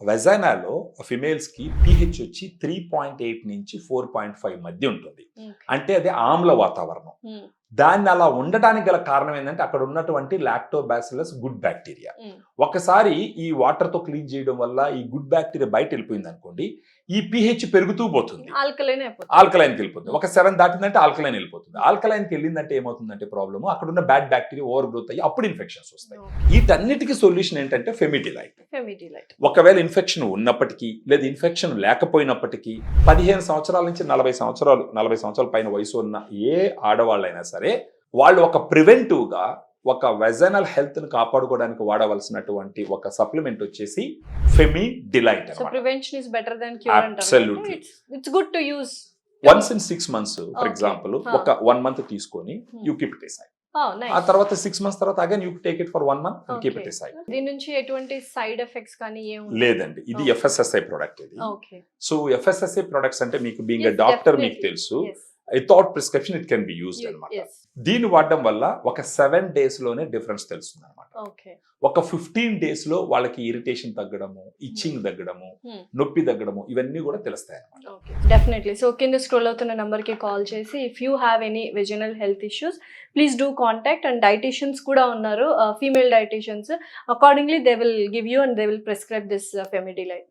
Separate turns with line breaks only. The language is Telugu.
వెజైనాలో ఫిమేల్స్‌కి పీహెచ్ వచ్చి 3.8 నుంచి 4.5 మధ్య ఉంటుంది. అంటే అది ఆమ్ల వాతావరణం. దాన్ని అలా ఉండడానికి గల కారణం ఏంటంటే అక్కడ ఉన్నటువంటి లాక్టోబాసిల్లస్ గుడ్ బ్యాక్టీరియా. ఒకసారి ఈ వాటర్తో క్లీన్ చేయడం వల్ల ఈ గుడ్ బ్యాక్టీరియా బయట వెళ్ళిపోయింది అనుకోండి, ఈ పీహెచ్ పెరుగుతూ పోతుంది, ఆల్కలైన్కి వెళ్ళిపోతుంది. ఒక 7 దాటిందంటే ఆల్కలైన్ వెళ్ళిపోతుంది. ఆల్కలైన్కి వెళ్ళిందంటే ఏమవుతుందంటే ప్రాబ్లమ్, అక్కడ ఉన్న బ్యాడ్ బ్యాక్టీరియా ఓవర్ గ్రోత్ అయ్యి అప్పుడు ఇన్ఫెక్షన్స్ వస్తాయి. వీటన్నిటికీ సొల్యూషన్ ఏంటంటే ఫెమిడిలైట్. ఒకవేళ ఇన్ఫెక్షన్ ఉన్నప్పటికీ లేదా ఇన్ఫెక్షన్ లేకపోయినప్పటికీ 15 సంవత్సరాల నుంచి 40 సంవత్సరాల పైన వయసు ఉన్న ఏ ఆడవాళ్ళైనా సరే వాళ్ళు ఒక ప్రివెంటివ్గా ఒక వెజైనల్ హెల్త్ ని కాపాడుకోవడానికి వాడవలసినటువంటి ఒక సప్లిమెంట్ వచ్చేసి Femidilite. Absolutely
it's good to use
once in 6 months for example ఒక 1 month తీసుకొని యూ కీప్ ఇట్ aside. ఆ తర్వాత 6 months తర్వాత again you take it for 1 month and keep it aside.
దీని నుంచి ఎటువంటి సైడ్ ఎఫెక్ట్స్ కానీ
లేదండి. ఇది FSSAI ప్రొడక్ట్. ఇది సో FSSAI ప్రొడక్ట్స్ అంటే మీకు బీయింగ్ ఎ డాక్టర్ మీకు తెలుసు, without prescription it can be used అనమాట. దీన్ని వాడడం వల్ల ఒక 7 days లోనే డిఫరెన్స్ తెలుస్తుంది అనమాట. ఒక 15 days లో వాళ్ళకి ఇరిటేషన్ తగ్గడము, ఇచ్చింగ్ తగ్గడము, నొప్పి తగ్గడము, ఇవన్నీ కూడా తెలుస్తాయి అనమాట.
డెఫినెట్లీ. సో కింద స్క్రోల్ అవుతున్న నంబర్ కి కాల్ చేసి if you have any vaginal health issues please do contact. And dieticians కూడా ఉన్నారు, female dieticians. Accordingly they will give you and they will prescribe this ఫెమిడిలైట్.